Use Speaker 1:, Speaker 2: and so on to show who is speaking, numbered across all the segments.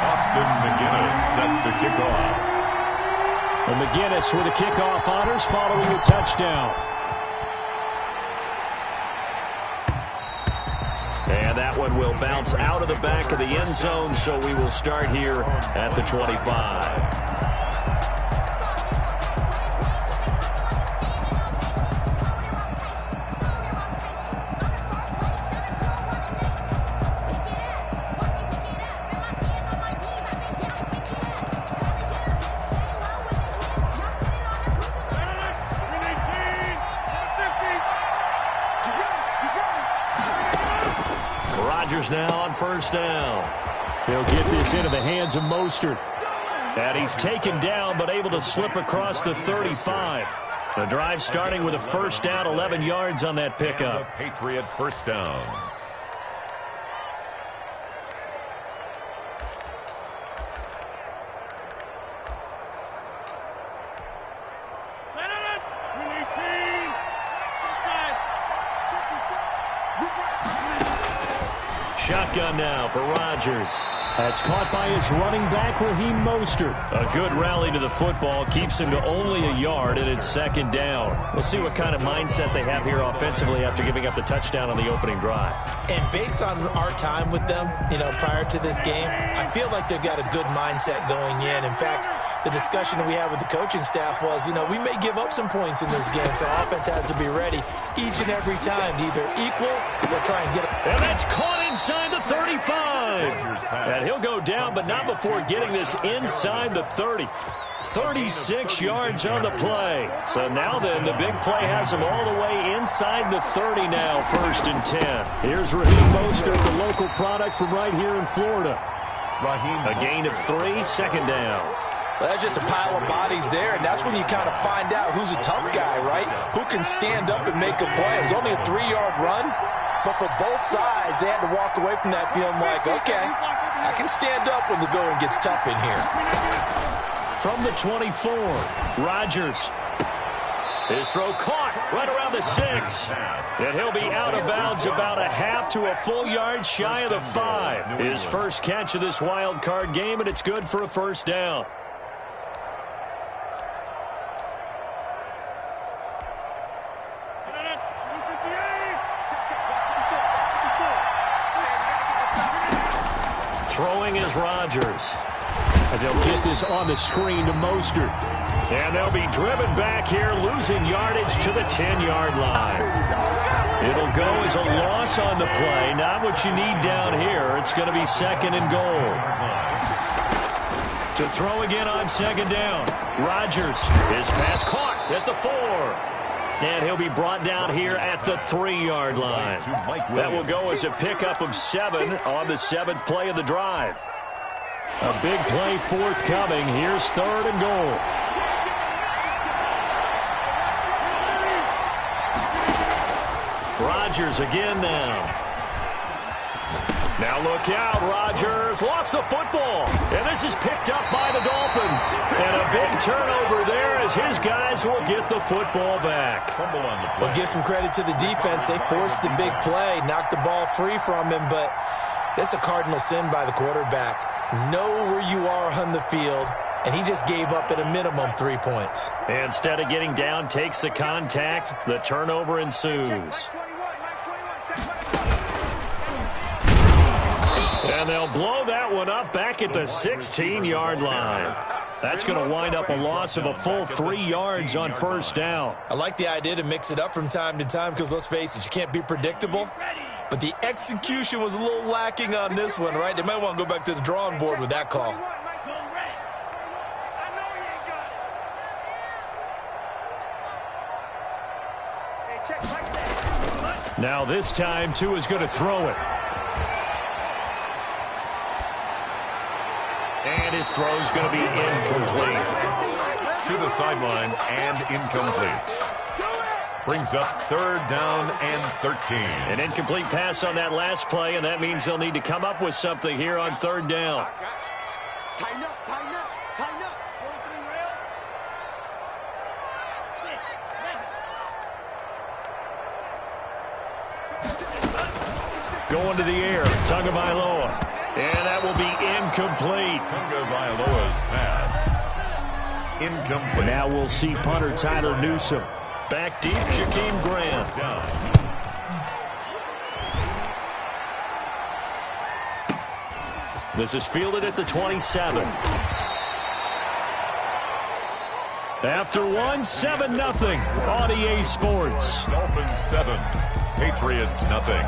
Speaker 1: Set to kick off.
Speaker 2: And McGinnis with the kickoff honors following the touchdown. And that one will bounce out of the back of the end zone, so we will start here at the 25. Now on first down. He'll get this into the hands of Mostert. And he's taken down but able to slip across the 35. The drive starting with a first down, 11 yards on that pickup.
Speaker 1: Patriot first down.
Speaker 2: Shotgun now for Rodgers. That's caught by his running back, Raheem Mostert. A good rally to the football keeps him to only a yard, and it's second down. We'll see what kind of mindset they have here offensively after giving up the touchdown on the opening drive.
Speaker 3: And based on our time with them, prior to this game, I feel like they've got a good mindset going in. In fact, the discussion that we had with the coaching staff was, we may give up some points in this game, so offense has to be ready each and every time to either equal or try and get it.
Speaker 2: And that's caught inside the 35. And he'll go down, but not before getting this inside the 30. 36 yards on the play. So now then, the big play has him all the way inside the 30 now, 1st and 10. Here's Raheem Mostert, the local product from right here in Florida. A gain of 3, second down.
Speaker 3: Well, that's just a pile of bodies there, and that's when you kind of find out who's a tough guy, right? Who can stand up and make a play. It was only a 3-yard run, but for both sides, they had to walk away from that feeling like, okay, I can stand up when the going gets tough in here.
Speaker 2: From the 24, Rodgers. His throw caught right around the 6. And he'll be out of bounds about a half to a full yard shy of the 5. His first catch of this wild card game, and it's good for a first down. Throwing is Rodgers. And they'll get this on the screen to Mostert. And they'll be driven back here, losing yardage to the 10-yard line. It'll go as a loss on the play. Not what you need down here. It's going to be 2nd and goal. To throw again on 2nd down. Rodgers. His pass caught at the 4. And he'll be brought down here at the 3-yard line. That will go as a pickup of 7 on the 7th play of the drive. A big play forthcoming. Here's 3rd and goal. Rodgers again now. Now look out, Rodgers lost the football. And this is picked up by the Dolphins. And a big turnover there as his guys will get the football back.
Speaker 3: Well, give some credit to the defense. They forced the big play, knocked the ball free from him, but that's a cardinal sin by the quarterback. Know where you are on the field, and he just gave up at a minimum 3 points.
Speaker 2: Instead of getting down, takes the contact. The turnover ensues. And they'll blow that one up back at the 16-yard line. That's going to wind up a loss of a full 3 yards on first down.
Speaker 3: I like the idea to mix it up from time to time because, let's face it, you can't be predictable. But the execution was a little lacking on this one, right? They might want to go back to the drawing board with that call.
Speaker 2: Now this time, Tua's going to throw it. And his throw's going to be incomplete.
Speaker 1: To the sideline and incomplete. Brings up 3rd down and 13.
Speaker 2: An incomplete pass on that last play, and that means they'll need to come up with something here on 3rd down.
Speaker 4: Tighten up, tighten up, tighten up.
Speaker 2: Going to the air, Tagovailoa. And that will be incomplete.
Speaker 1: Tagovailoa's pass. Incomplete.
Speaker 2: Now we'll see punter Tyler Newsome. Back deep, Jakeem Grant.
Speaker 1: Down.
Speaker 2: This is fielded at the 27. After one, 7-0 on EA Sports.
Speaker 1: Dolphins 7, Patriots nothing.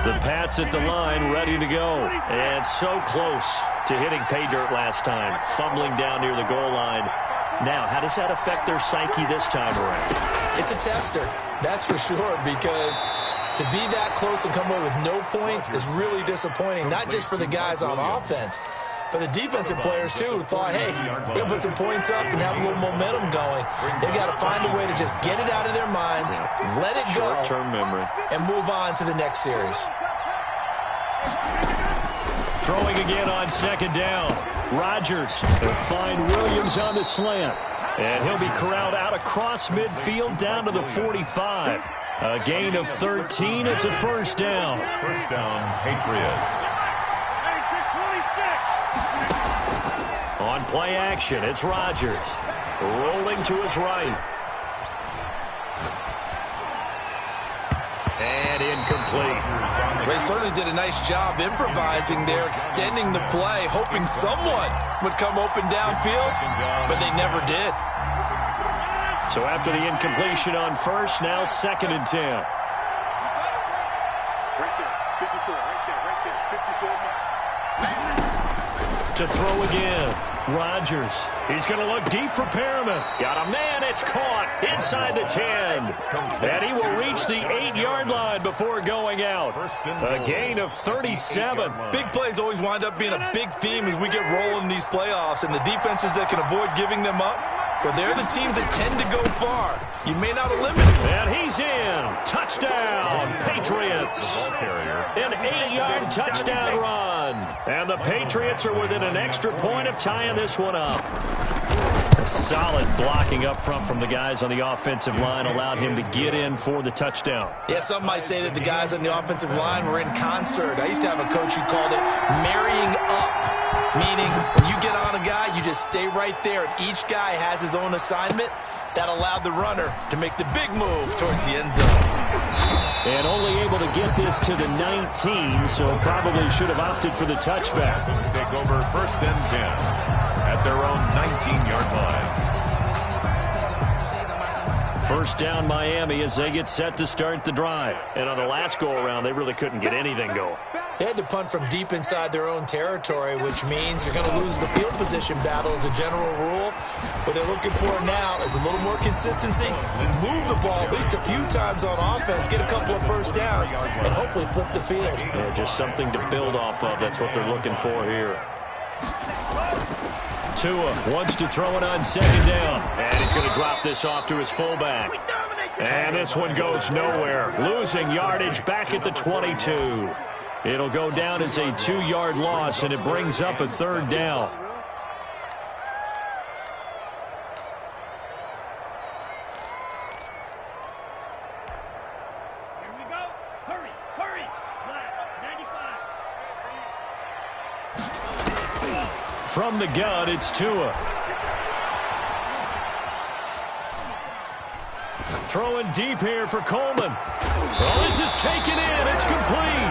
Speaker 2: The Pats at the line, ready to go. And so close to hitting pay dirt last time, fumbling down near the goal line. Now, how does that affect their psyche this time around?
Speaker 3: It's a tester, that's for sure, because to be that close and come away with no points is really disappointing, not just for the guys on offense, but the defensive players, too, who thought, hey, we're going to put some points up and have a little momentum going. They've got to find a way to just get it out of their minds, let it go,
Speaker 2: short-term memory,
Speaker 3: and move on to the next series.
Speaker 2: Throwing again on second down. Rodgers will find Williams on the slant. And he'll be corralled out across midfield down to the 45. A gain of 13. It's a first down.
Speaker 1: First down, Patriots.
Speaker 2: On play action, it's Rodgers. Rolling to his right. And incomplete.
Speaker 3: They certainly did a nice job improvising there, extending the play, hoping someone would come open downfield, but they never did.
Speaker 2: So after the incompletion on first, now 2nd and 10.
Speaker 4: Right there, 54, right there, 54.
Speaker 2: To throw again. Rodgers. He's going to look deep for Perriman. Got a man. It's caught inside the 10. And he will reach the 8-yard line before going out. A gain of 37.
Speaker 3: Big plays always wind up being a big theme as we get rolling these playoffs, and the defenses that can avoid giving them up, well, they're the teams that tend to go far. You may not eliminate them.
Speaker 2: And he's in. Touchdown, Patriots. An 8-yard touchdown run. And the Patriots are within an extra point of tying this one up. A solid blocking up front from the guys on the offensive line allowed him to get in for the touchdown.
Speaker 3: Yeah, some might say that the guys on the offensive line were in concert. I used to have a coach who called it marrying up, meaning when you get on a guy, you just stay right there, and each guy has his own assignment. That allowed the runner to make the big move towards the end zone.
Speaker 2: And only able to get this to the 19, so probably should have opted for the touchback.
Speaker 1: Dolphins take over 1st and 10 at their own 19-yard line.
Speaker 2: First down, Miami, as they get set to start the drive. And on the last go-around, they really couldn't get anything going.
Speaker 3: They had to punt from deep inside their own territory, which means you're going to lose the field position battle as a general rule. What they're looking for now is a little more consistency, move the ball at least a few times on offense, get a couple of first downs, and hopefully flip the field.
Speaker 2: Yeah, just something to build off of. That's what they're looking for here. Tua wants to throw it on second down. And he's going to drop this off to his fullback. And this one goes nowhere. Losing yardage back at the 22. It'll go down as a 2-yard loss, and it brings up a 3rd down.
Speaker 5: Here we go. Hurry, hurry. Flat, 95.
Speaker 2: From the gun, it's Tua. Throwing deep here for Coleman. Well, this is taken in. It's complete.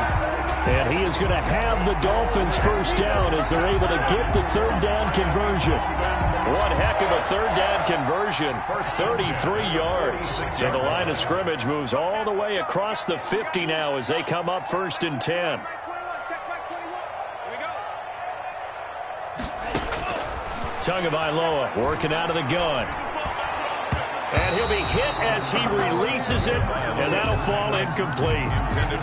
Speaker 2: And he is going to have the Dolphins first down as they're able to get the 3rd down conversion. One heck of a 3rd down conversion. 33 yards. So the line of scrimmage moves all the way across the 50 now as they come up 1st and 10. Tagovailoa working out of the gun. And he'll be hit as he releases it, and that'll fall incomplete.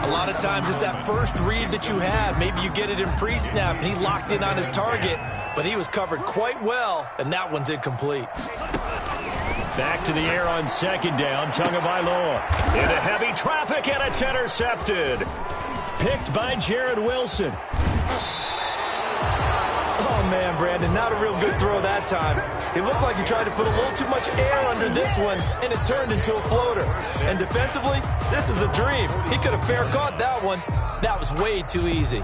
Speaker 3: A lot of times it's that first read that you have. Maybe you get it in pre-snap, and he locked in on his target, but he was covered quite well, and that one's incomplete.
Speaker 2: Back to the air on second down, Tagovailoa. Into heavy traffic, and it's intercepted. Picked by Jared Wilson.
Speaker 3: Oh, man, Brandon, not a real good throw that time. It looked like he tried to put a little too much air under this one, and it turned into a floater. And defensively, this is a dream. He could have fair caught that one. That was way too easy.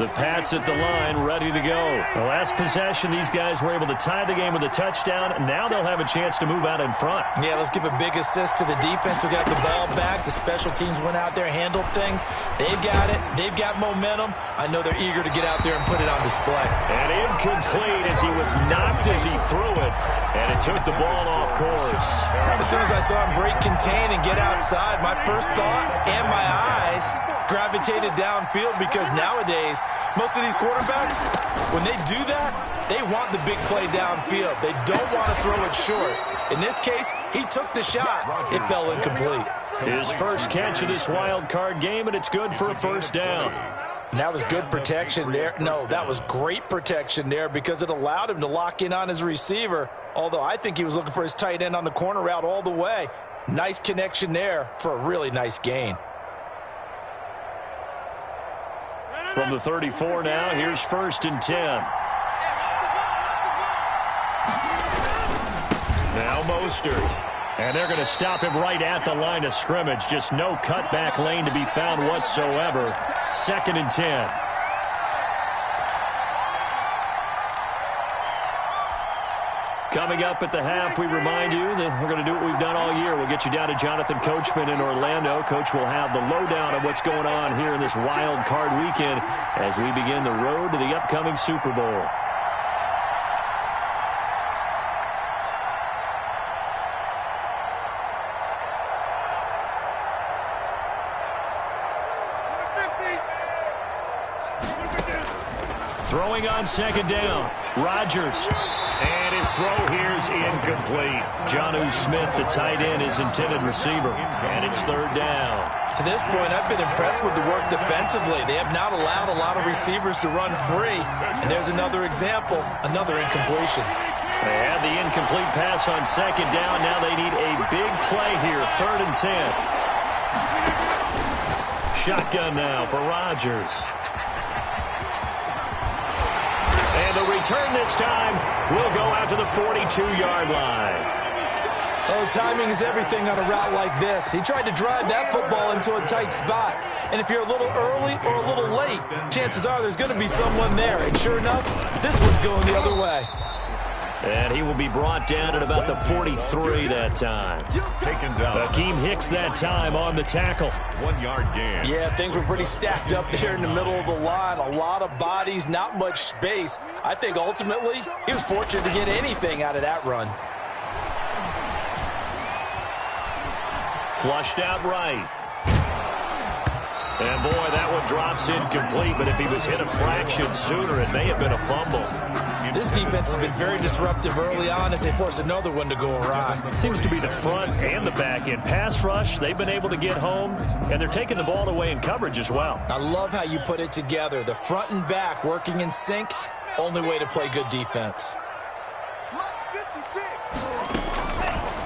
Speaker 2: The Pats at the line, ready to go. The last possession, these guys were able to tie the game with a touchdown. Now they'll have a chance to move out in front.
Speaker 3: Yeah, let's give a big assist to the defense who got the ball back. The special teams went out there, handled things. They've got it. They've got momentum. I know they're eager to get out there and put it on display.
Speaker 2: And incomplete as he was knocked as he threw it. And it took the ball off course.
Speaker 3: As soon as I saw him break contain and get outside, my first thought and my eyes gravitated downfield, because nowadays, most of these quarterbacks, when they do that, they want the big play downfield. They don't want to throw it short. In this case, he took the shot. It fell incomplete.
Speaker 2: His first catch of this wild card game, and it's good for a first down.
Speaker 3: And that was good protection there. No, that was great protection there, because it allowed him to lock in on his receiver, although I think he was looking for his tight end on the corner route all the way. Nice connection there for a really nice gain.
Speaker 2: From the 34 now, here's 1st and 10. Now Mostert. And they're going to stop him right at the line of scrimmage. Just no cutback lane to be found whatsoever. 2nd and 10. Coming up at the half, we remind you that we're going to do what we've done all year. We'll get you down to Jonathan Coachman in Orlando. Coach will have the lowdown of what's going on here in this wild card weekend as we begin the road to the upcoming Super Bowl. Throwing on 2nd down, Rodgers. And his throw here is incomplete. Jonnu Smith, the tight end, is intended receiver. And it's 3rd down.
Speaker 3: To this point, I've been impressed with the work defensively. They have not allowed a lot of receivers to run free. And there's another example, another incompletion.
Speaker 2: They had the incomplete pass on 2nd down. Now they need a big play here, 3rd and 10. Shotgun now for Rodgers. And the return this time will go out to the 42-yard line.
Speaker 3: Oh, timing is everything on a route like this. He tried to drive that football into a tight spot. And if you're a little early or a little late, chances are there's going to be someone there. And sure enough, this one's going the other way.
Speaker 2: And he will be brought down at about the 43 that time.
Speaker 1: Taken down.
Speaker 2: Akeem Hicks that time on the tackle.
Speaker 1: 1-yard gain.
Speaker 3: Yeah, things were pretty stacked up there in the middle of the line. A lot of bodies, not much space. I think ultimately he was fortunate to get anything out of that run.
Speaker 2: Flushed out right. And boy, that one drops incomplete, but if he was hit a fraction sooner, it may have been a fumble.
Speaker 3: This defense has been very disruptive early on as they force another one to go awry.
Speaker 2: It seems to be the front and the back end. Pass rush, they've been able to get home, and they're taking the ball away in coverage as well.
Speaker 3: I love how you put it together. The front and back working in sync, only way to play good defense.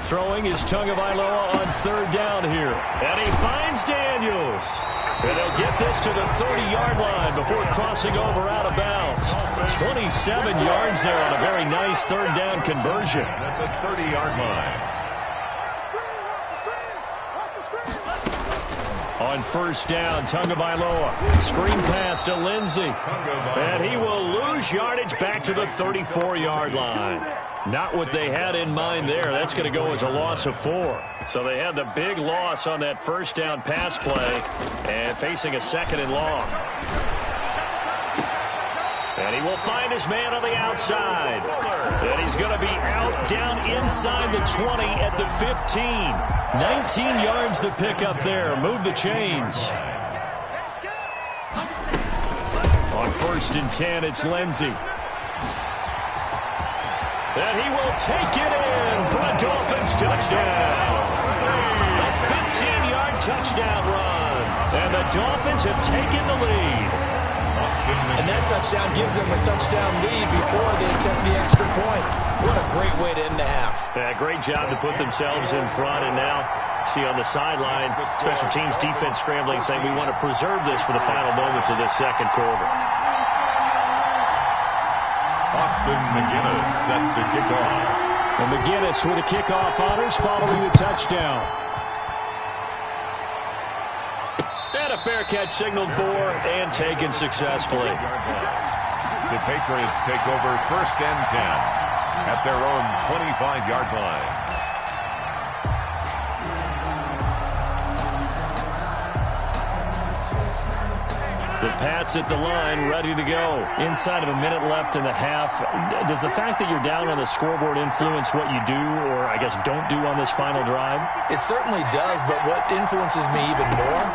Speaker 2: Throwing is Tagovailoa on 3rd down here. And he finds Daniels. And they'll get this to the 30-yard line before crossing over out of bounds. 27 yards there on a very nice 3rd down conversion.
Speaker 1: At the 30-yard line.
Speaker 2: On 1st down, Tagovailoa. Screen pass to Lindsey. And he will lose yardage back to the 34-yard line. Not what they had in mind there. That's going to go as a loss of 4. So they had the big loss on that 1st down pass play and facing a 2nd and long. And he will find his man on the outside. And he's going to be out down inside the 20 at the 15. 19 yards to pick up there. Move the chains. On 1st and 10, it's Lindsey. And he will take it in for a Dolphins touchdown. A 15-yard touchdown run. And the Dolphins have taken the lead.
Speaker 3: And that touchdown gives them a touchdown lead before they attempt the extra point. What a great way to end the half.
Speaker 2: Yeah, great job to put themselves in front. And now, see on the sideline, special teams defense scrambling, saying we want to preserve this for the final moments of this 2nd quarter.
Speaker 1: Austin McGinnis set to kick off.
Speaker 2: And McGinnis with a kickoff honors following the touchdown. And a a fair catch signaled for and taken successfully.
Speaker 1: The Patriots take over 1st and 10 at their own 25-yard line.
Speaker 2: The Pats at the line, ready to go. Inside of a minute left in the half. Does the fact that you're down on the scoreboard influence what you do, or I guess don't do on this final drive?
Speaker 3: It certainly does, but what influences me even more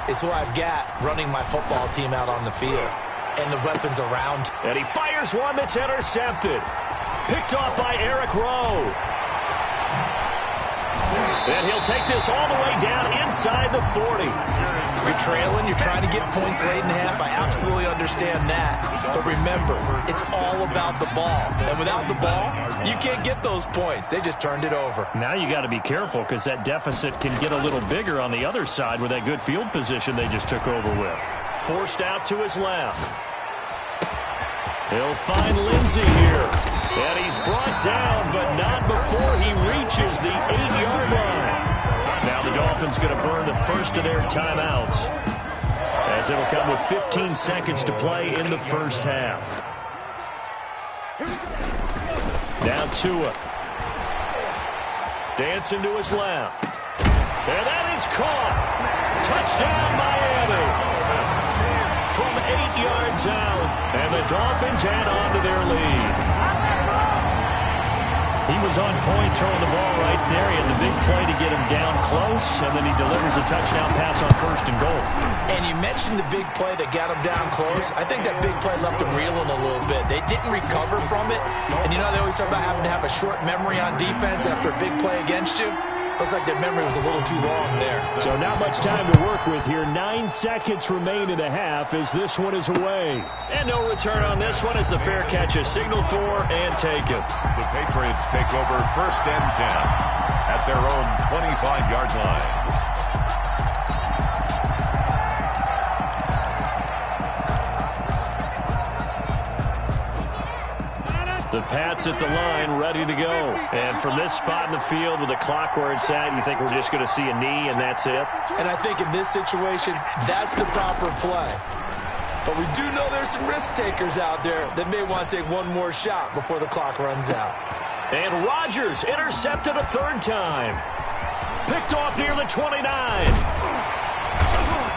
Speaker 3: is who I've got running my football team out on the field and the weapons around.
Speaker 2: And he fires one that's intercepted. Picked off by Eric Rowe. And he'll take this all the way down inside the 40.
Speaker 3: You're trailing, you're trying to get points late in the half. I absolutely understand that. But remember, it's all about the ball. And without the ball, you can't get those points. They just turned it over.
Speaker 2: Now you got to be careful because that deficit can get a little bigger on the other side with that good field position they just took over with. Forced out to his left. He'll find Lindsey here. And he's brought down, but not before he reaches the 8-yard line. Now the Dolphins going to burn the first of their timeouts, as it'll come with 15 seconds to play in the first half. Now Tua. Dancing to his left. And that is caught. Touchdown, Miami. From 8 yards out, and the Dolphins add on to their lead. He was on point throwing the ball right there. He had the big play to get him down close, and then he delivers a touchdown pass on 1st and goal.
Speaker 3: And you mentioned the big play that got him down close. I think that big play left him reeling a little bit. They didn't recover from it. And you know they always talk about having to have a short memory on defense after a big play against you. Looks like their memory was a little too long there.
Speaker 2: So not much time to work with here. 9 seconds remain in the half as this one is away. And no return on this one as the fair catch is signaled for and taken.
Speaker 1: The Patriots take over 1st and 10 at their own 25-yard line.
Speaker 2: The Pats at the line, ready to go. And from this spot in the field with the clock where it's at, you think we're just going to see a knee and that's it?
Speaker 3: And I think in this situation, that's the proper play. But we do know there's some risk takers out there that may want to take one more shot before the clock runs out.
Speaker 2: And Rodgers intercepted a 3rd time. Picked off near the 29.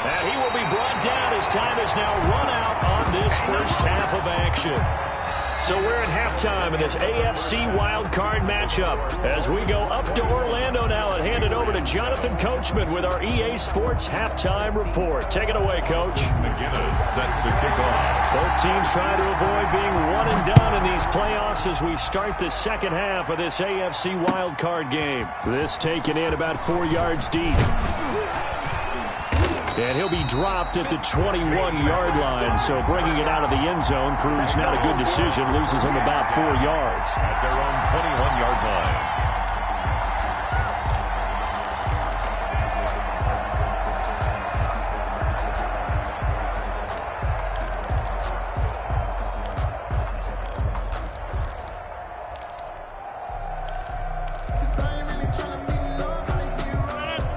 Speaker 2: And he will be brought down as time is now run out on this first half of action. So we're at halftime in this AFC wildcard matchup as we go up to Orlando now and hand it over to Jonathan Coachman with our EA Sports halftime report. Take it away, Coach.
Speaker 1: McGinnis set to kick off.
Speaker 2: Both teams trying to avoid being one and done in these playoffs as we start the second half of this AFC wildcard game. This taken in about 4 yards deep. And he'll be dropped at the 21-yard line, so bringing it out of the end zone proves not a good decision. Loses him about 4 yards.
Speaker 1: At their own 21-yard line.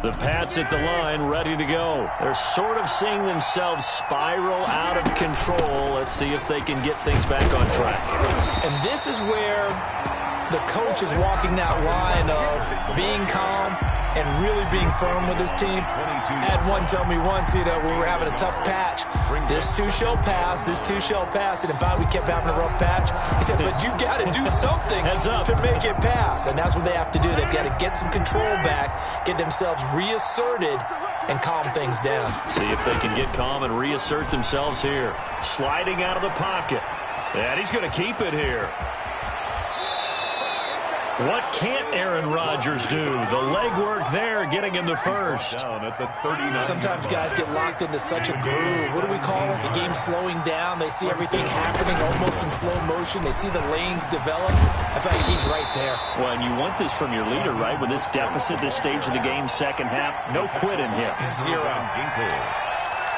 Speaker 2: The Pats at the line, ready to go. They're sort of seeing themselves spiral out of control. Let's see if they can get things back on track.
Speaker 3: And this is where the coach is walking that line of being calm and really being firm with his team. I had one tell me once, we were having a tough patch. This too shall pass, this too shall pass. And in fact, we kept having a rough patch. He said, but you got to do something to make it pass. And that's what they have to do. They've got to get some control back, get themselves reasserted, and calm things down.
Speaker 2: See if they can get calm and reassert themselves here. Sliding out of the pocket. And he's going to keep it here. What can't Aaron Rodgers do? The legwork there, getting him the first.
Speaker 1: Down at the 39.
Speaker 3: Sometimes guys get locked into such a groove. What do we call it? The game's slowing down. They see everything happening almost in slow motion. They see the lanes develop. I feel like he's right there.
Speaker 2: Well, and you want this from your leader, right? With this deficit, this stage of the game, second half, no quit in him.
Speaker 3: Zero.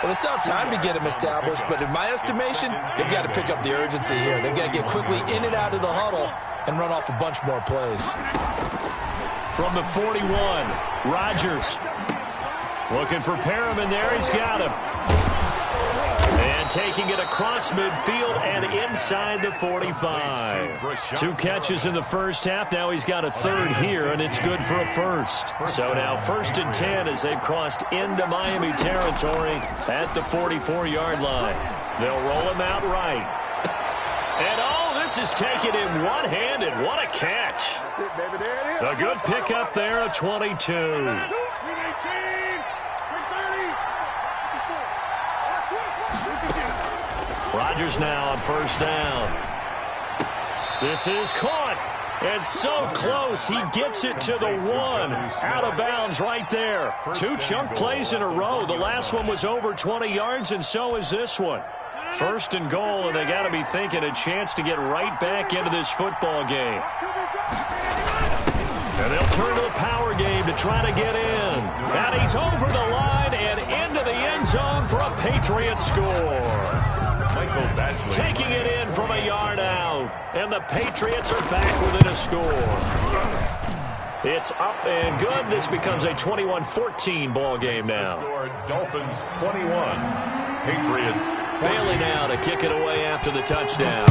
Speaker 3: Well, they still have time to get him established, but in my estimation, they've got to pick up the urgency here. They've got to get quickly in and out of the huddle and run off a bunch more plays.
Speaker 2: From the 41, Rodgers. Looking for Perriman there. He's got him. And taking it across midfield and inside the 45. 2 catches in the first half. Now he's got a third here, and it's good for a first. So now 1st and 10 as they've crossed into Miami territory at the 44-yard line. They'll roll him out right. And, oh, this is taken in one-handed. What a catch. A good pickup there, a 22. Rodgers now on 1st down. This is caught. And so close, he gets it to the 1. Out of bounds right there. 2 chunk plays in a row. The last one was over 20 yards, and so is this one. 1st and goal, and they got to be thinking a chance to get right back into this football game. And they'll turn to the power game to try to get in. And he's over the line and into the end zone for a Patriot score. Taking it in from a yard out. And the Patriots are back within a score. It's up and good. This becomes a 21-14 ball game now.
Speaker 1: Dolphins 21. Patriots 14.
Speaker 2: Bailey now to kick it away after the touchdown.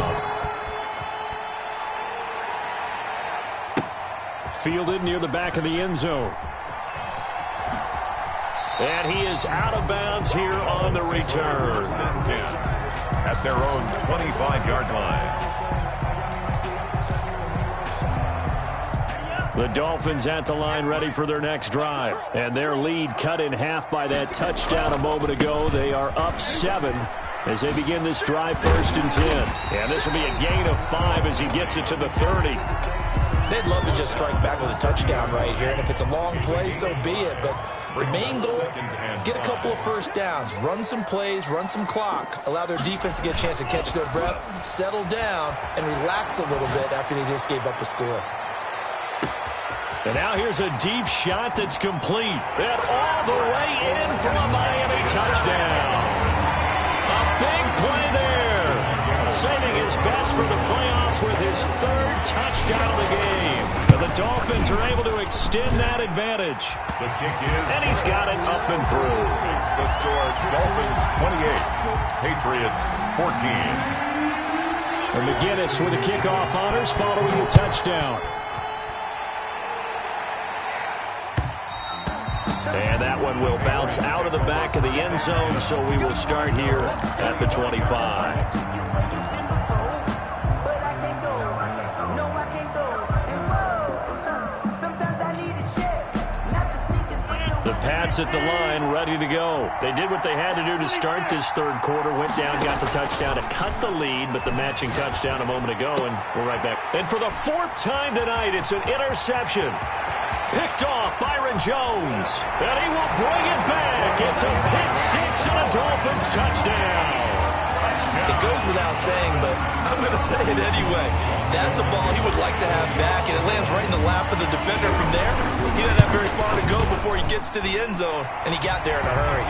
Speaker 2: Fielded near the back of the end zone. And he is out of bounds here on the return.
Speaker 1: At their own 25-yard line.
Speaker 2: The Dolphins at the line ready for their next drive. And their lead cut in half by that touchdown a moment ago. They are up 7 as they begin this drive 1st and 10. And this will be a gain of 5 as he gets it to the 30.
Speaker 3: They'd love to just strike back with a touchdown right here, and if it's a long play, so be it. But the main goal, get a couple of first downs, run some plays, run some clock, allow their defense to get a chance to catch their breath, settle down, and relax a little bit after they just gave up a score.
Speaker 2: And now here's a deep shot that's complete. And all the way in for a Miami touchdown. A big play there. Saving his best for the playoffs with his 3rd touchdown of the game. And the Dolphins are able to extend that advantage.
Speaker 1: The kick is...
Speaker 2: And he's got it up and through.
Speaker 1: It's the score, Dolphins 28, Patriots 14.
Speaker 2: And McGinnis with the kickoff honors following the touchdown. And that one will bounce out of the back of the end zone, so we will start here at the 25. The Pats at the line, ready to go. They did what they had to do to start this 3rd quarter, went down, got the touchdown to cut the lead, but the matching touchdown a moment ago, and we're right back. And for the 4th time tonight, it's an interception. Picked off Byron Jones, and he will bring it back. It's a pick 6 and a Dolphins touchdown.
Speaker 3: It goes without saying, but I'm going to say it anyway. That's a ball he would like to have back, and it lands right in the lap of the defender. From there, he doesn't have very far to go before he gets to the end zone, and he got there in a hurry.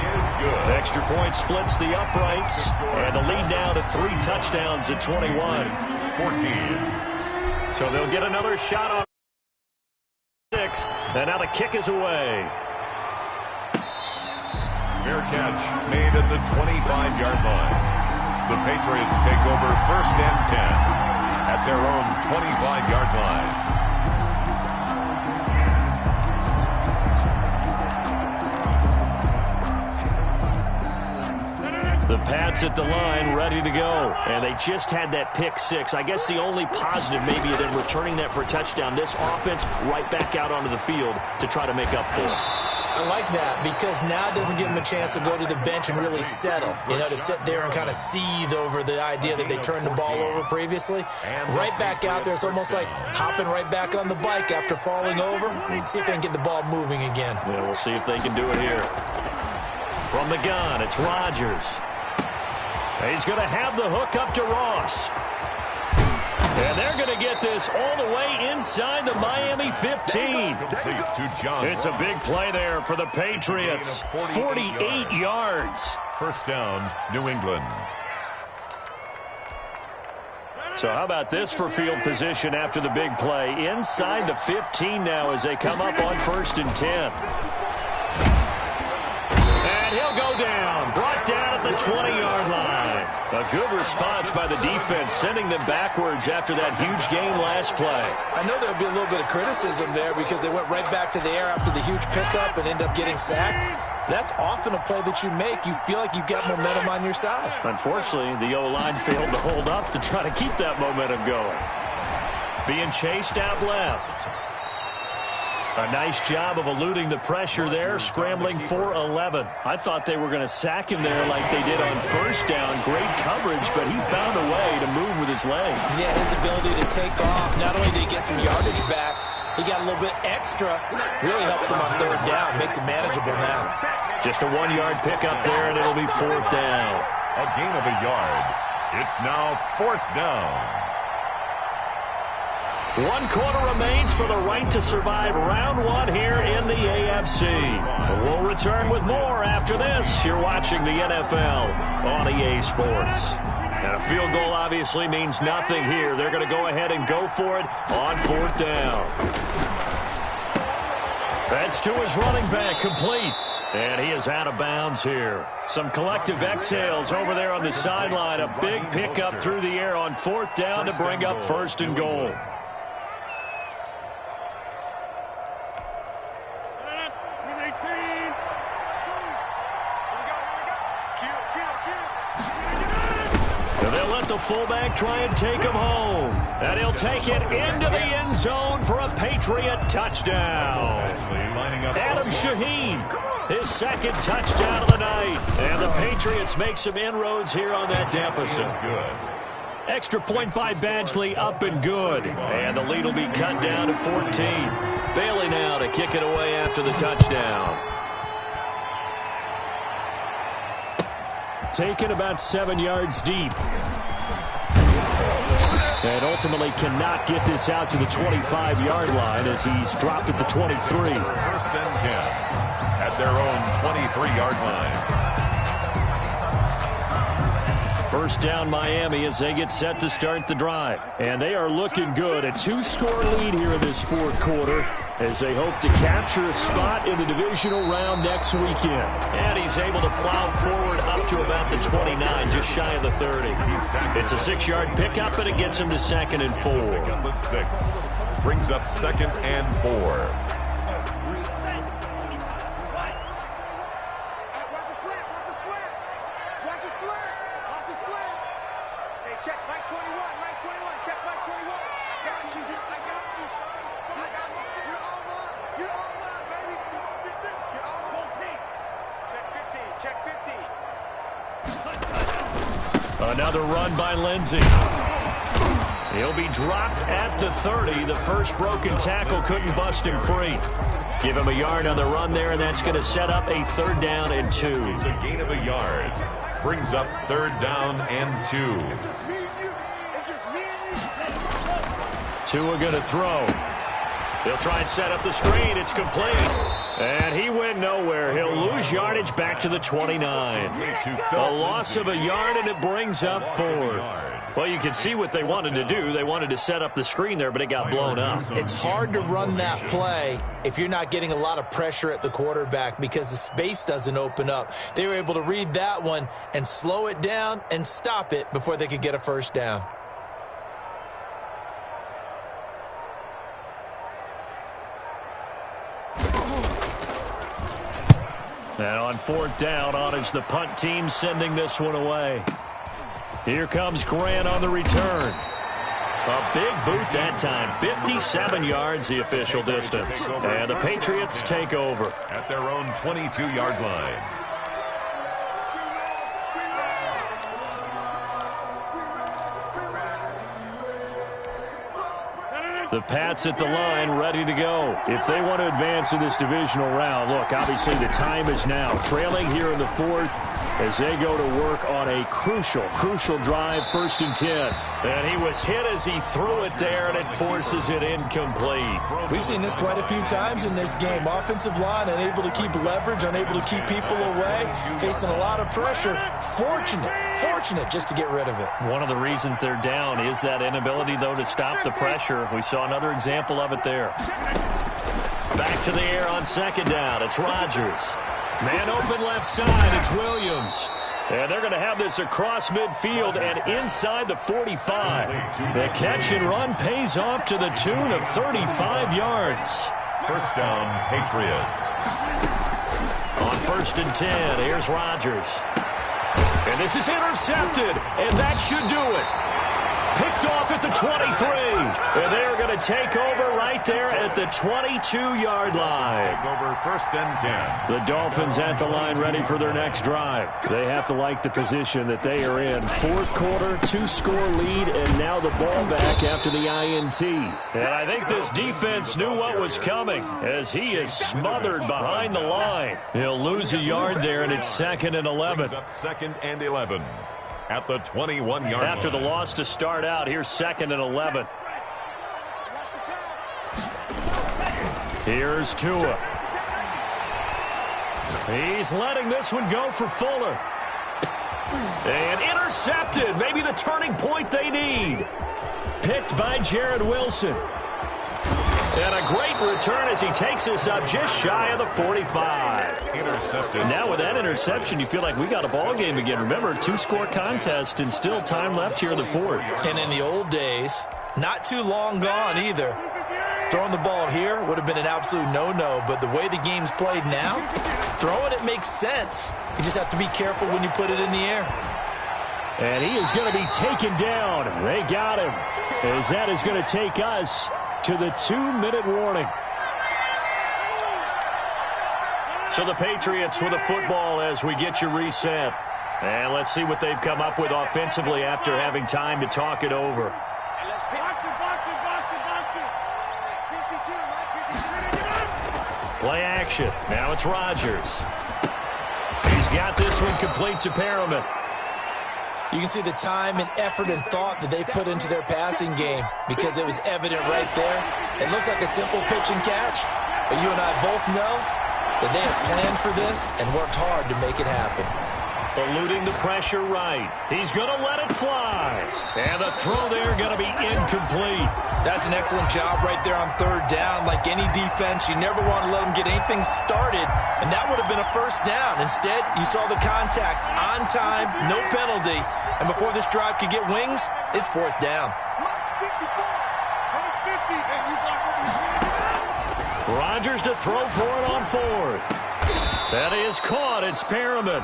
Speaker 2: Extra point splits the uprights, and the lead now to 3 touchdowns at 21.
Speaker 1: 14.
Speaker 2: So they'll get another shot on 6, and now the kick is away.
Speaker 1: Fair catch made at the 25-yard line. The Patriots take over 1st and 10 at their own 25-yard line.
Speaker 2: The Pats at the line, ready to go. And they just had that pick 6. I guess the only positive maybe of them returning that for a touchdown. This offense right back out onto the field to try to make up for it.
Speaker 3: I like that because now it doesn't give them a chance to go to the bench and really settle, to sit there and kind of seethe over the idea that they turned the ball over previously. Right back out there, it's almost like hopping right back on the bike after falling over. See if they can get the ball moving again.
Speaker 2: Yeah, we'll see if they can do it here. From the gun, it's Rodgers. He's going to have the hook up to Ross. And they're going to get this all the way inside the Miami 15. It's a big play there for the Patriots. 48 yards.
Speaker 1: 1st down, New England.
Speaker 2: So how about this for field position after the big play? Inside the 15 now as they come up on 1st and 10. he'll go down. Brought down at the 20-yard line. A good response by the defense, sending them backwards after that huge gain last play.
Speaker 3: I know there'll be a little bit of criticism there because they went right back to the air after the huge pickup and ended up getting sacked. That's often a play that you make. You feel like you've got momentum on your side.
Speaker 2: Unfortunately, the O-line failed to hold up to try to keep that momentum going. Being chased out left. A nice job of eluding the pressure there, scrambling for 11. I thought they were going to sack him there like they did on first down. Great coverage, but he found a way to move with his legs.
Speaker 3: Yeah, his ability to take off, not only did he get some yardage back, he got a little bit extra. Really helps him on third down, makes it manageable now.
Speaker 2: Just a 1-yard pickup there, and it'll be fourth down.
Speaker 1: A gain of a yard. It's now fourth down.
Speaker 2: 1 quarter remains for the right to survive round 1 here in the AFC. We'll return with more after this. You're watching the NFL on EA Sports. And a field goal obviously means nothing here. They're going to go ahead and go for it on fourth down. That's to his running back, complete. And he is out of bounds here. Some collective exhales over there on the sideline. A big pickup through the air on fourth down to bring up first and goal. They'll let the fullback try and take him home. And he'll take it into the end zone for a Patriot touchdown. Adam Shaheen, his second touchdown of the night. And the Patriots make some inroads here on that deficit. Extra point by Badgley, up and good. And the lead will be cut down to 14. Bailey now to kick it away after the touchdown. Taken about 7 yards deep. And ultimately cannot get this out to the 25-yard line as he's dropped at the 23.
Speaker 1: First and 10 at their own 23-yard line.
Speaker 2: First down Miami as they get set to start the drive. And they are looking good. A 2-score lead here in this fourth quarter as they hope to capture a spot in the divisional round next weekend. And he's able to plow forward up to about the 29, just shy of the 30. It's a 6-yard pickup, and it gets him to 2nd and 4.
Speaker 1: 2nd and 6. Brings up 2nd and 4.
Speaker 2: Another run by Lindsey. He'll be dropped at the 30. The first broken tackle couldn't bust him free. Give him a yard on the run there, and that's going to set up a 3rd down and 2.
Speaker 1: It's a gain of a yard. Brings up 3rd down and 2.
Speaker 2: Tua going to throw. He'll try and set up the screen. It's complete. And he went nowhere. He'll lose yardage back to the 29. A loss of a yard, and it brings up 4th. Well, you can see what they wanted to do. They wanted to set up the screen there, but it got blown up.
Speaker 3: It's hard to run that play if you're not getting a lot of pressure at the quarterback because the space doesn't open up. They were able to read that one and slow it down and stop it before they could get a first down.
Speaker 2: And on 4th down, on is the punt team sending this one away. Here comes Grant on the return. A big boot that time. 57 yards the official distance. And the Patriots take over.
Speaker 1: At their own 22-yard line.
Speaker 2: The Pats at the line, ready to go. If they want to advance in this divisional round, look, obviously the time is now. Trailing here in the 4th as they go to work on a crucial drive, 1st and 10. And he was hit as he threw it there, and it forces it incomplete.
Speaker 3: We've seen this quite a few times in this game. Offensive line unable to keep leverage, unable to keep people away, facing a lot of pressure. Fortunate just to get rid of it.
Speaker 2: One of the reasons they're down is that inability, though, to stop the pressure. We saw another example of it there. Back to the air on 2nd down. It's Rodgers. Man open left side, it's Williams. And they're going to have this across midfield and inside the 45. The catch and run pays off to the tune of 35 yards.
Speaker 1: First down, Patriots.
Speaker 2: On 1st and 10, here's Rodgers. And this is intercepted, and that should do it. Picked off at the 23. And they are going to take over right there at the 22-yard line.
Speaker 1: Take over 1st and 10.
Speaker 2: The Dolphins at the line ready for their next drive. They have to like the position that they are in. 4th quarter, 2-score lead, and now the ball back after the INT. And I think this defense knew what was coming as he is smothered behind the line. He'll lose a yard there, and it's 2nd and 11.
Speaker 1: Up 2nd and 11 at the 21-yard line.
Speaker 2: After the loss to start out, here's 2nd and 11. Here's Tua. He's letting this one go for Fuller. And intercepted. Maybe the turning point they need. Picked by Jared Wilson. And a great return as he takes us up just shy of the 45.
Speaker 1: Intercepted.
Speaker 2: Now with that interception, you feel like we got a ball game again. Remember, 2-score contest and still time left here in the 4th.
Speaker 3: And in the old days, not too long gone either, throwing the ball here would have been an absolute no-no. But the way the game's played now, throwing it makes sense. You just have to be careful when you put it in the air.
Speaker 2: And he is going to be taken down. They got him. As that is going to take us to the 2-minute warning. So the Patriots with the football as we get you reset. And let's see what they've come up with offensively after having time to talk it over. Play action. Now it's Rodgers. He's got this one complete to Perriman.
Speaker 3: You can see the time and effort and thought that they put into their passing game because it was evident right there. It looks like a simple pitch and catch, but you and I both know that they have planned for this and worked hard to make it happen.
Speaker 2: Eluding the pressure right. He's going to let it fly. And the throw there going to be incomplete.
Speaker 3: That's an excellent job right there on 3rd down. Like any defense, you never want to let them get anything started, and that would have been a 1st down. Instead, you saw the contact on time, no penalty, and before this drive could get wings, it's 4th down.
Speaker 2: Rodgers to throw for it on 4th. That is caught. It's Perriman.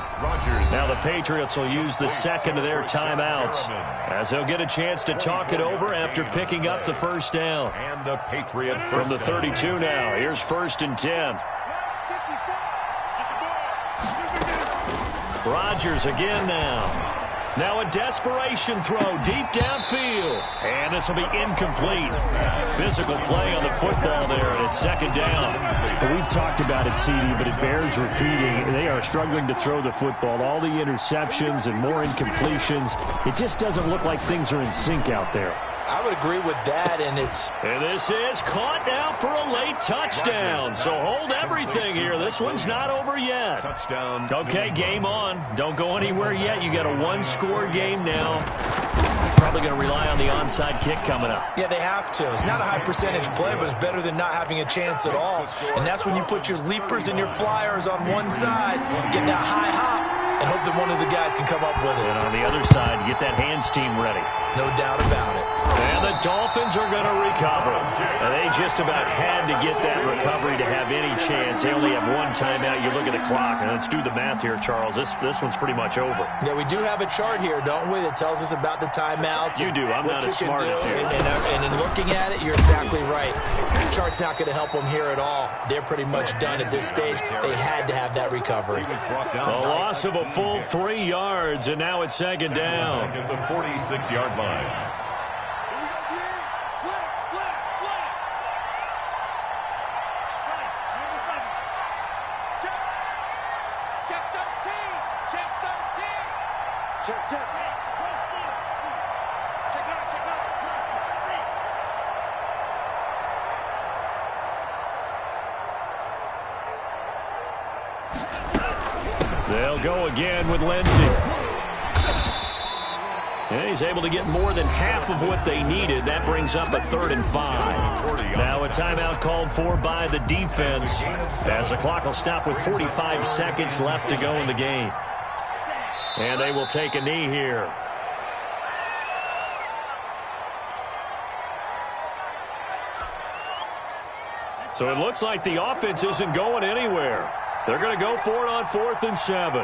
Speaker 2: Now the Patriots will use the 2nd of their timeouts as they'll get a chance to talk it over after picking up the 1st down.
Speaker 1: And a Patriot
Speaker 2: From the 32 now, here's 1st and 10. Rodgers again now. Now a desperation throw deep downfield. And this will be incomplete. Physical play on the football there, and it's 2nd down.
Speaker 6: We've talked about it, CD, but it bears repeating. They are struggling to throw the football. All the interceptions and more incompletions. It just doesn't look like things are in sync out there.
Speaker 3: I would agree with that, and
Speaker 2: this is caught now for a late touchdown. So hold everything here. This one's not over yet.
Speaker 1: Touchdown.
Speaker 2: Okay, game on. Don't go anywhere yet. You got a 1-score game now. Probably going to rely on the onside kick coming up.
Speaker 3: Yeah, they have to. It's not a high percentage play, but it's better than not having a chance at all. And that's when you put your leapers and your flyers on one side, get that high hop, and hope that one of the guys can come up with it.
Speaker 2: And on the other side, get that hands team ready.
Speaker 3: No doubt about it.
Speaker 2: And the Dolphins are going to recover. And they just about had to get that recovery to have any chance. They only have one timeout. You look at the clock, and let's do the math here, Charles. This one's pretty much over.
Speaker 3: Yeah, we do have a chart here, don't we, that tells us about the timeouts.
Speaker 2: You do. I'm not as smart as you.
Speaker 3: And in looking at it, you're exactly right. The chart's not going to help them here at all. They're pretty much done at this stage. They had to have that recovery.
Speaker 2: A loss of a full 3 yards, and now it's 2nd down.
Speaker 1: At the 46-yard line.
Speaker 2: They'll go again with Lindsey. And he's able to get more than half of what they needed. That brings up a 3rd and 5. Now a timeout called for by the defense as the clock will stop with 45 seconds left to go in the game. And they will take a knee here. So it looks like the offense isn't going anywhere. They're going to go for it on 4th and 7.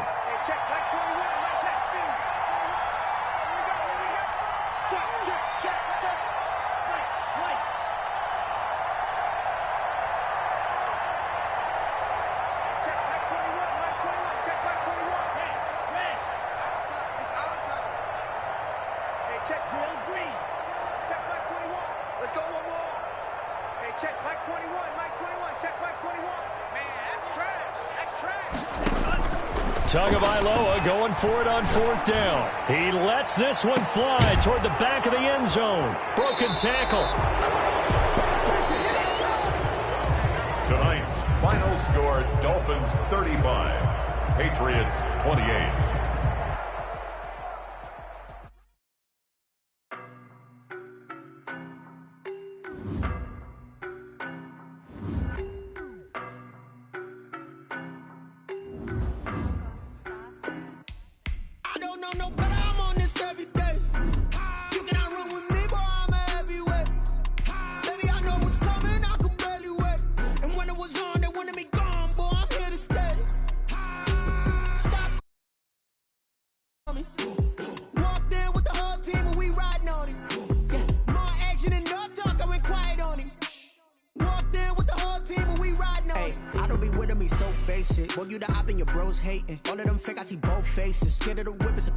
Speaker 2: Tagovailoa going for it on 4th down. He lets this one fly toward the back of the end zone. Broken tackle.
Speaker 1: Tonight's final score, Dolphins 35, Patriots 28.
Speaker 7: Well, you the op and your bros hating. All of them fake, I see both faces. Scared of the whip, it's a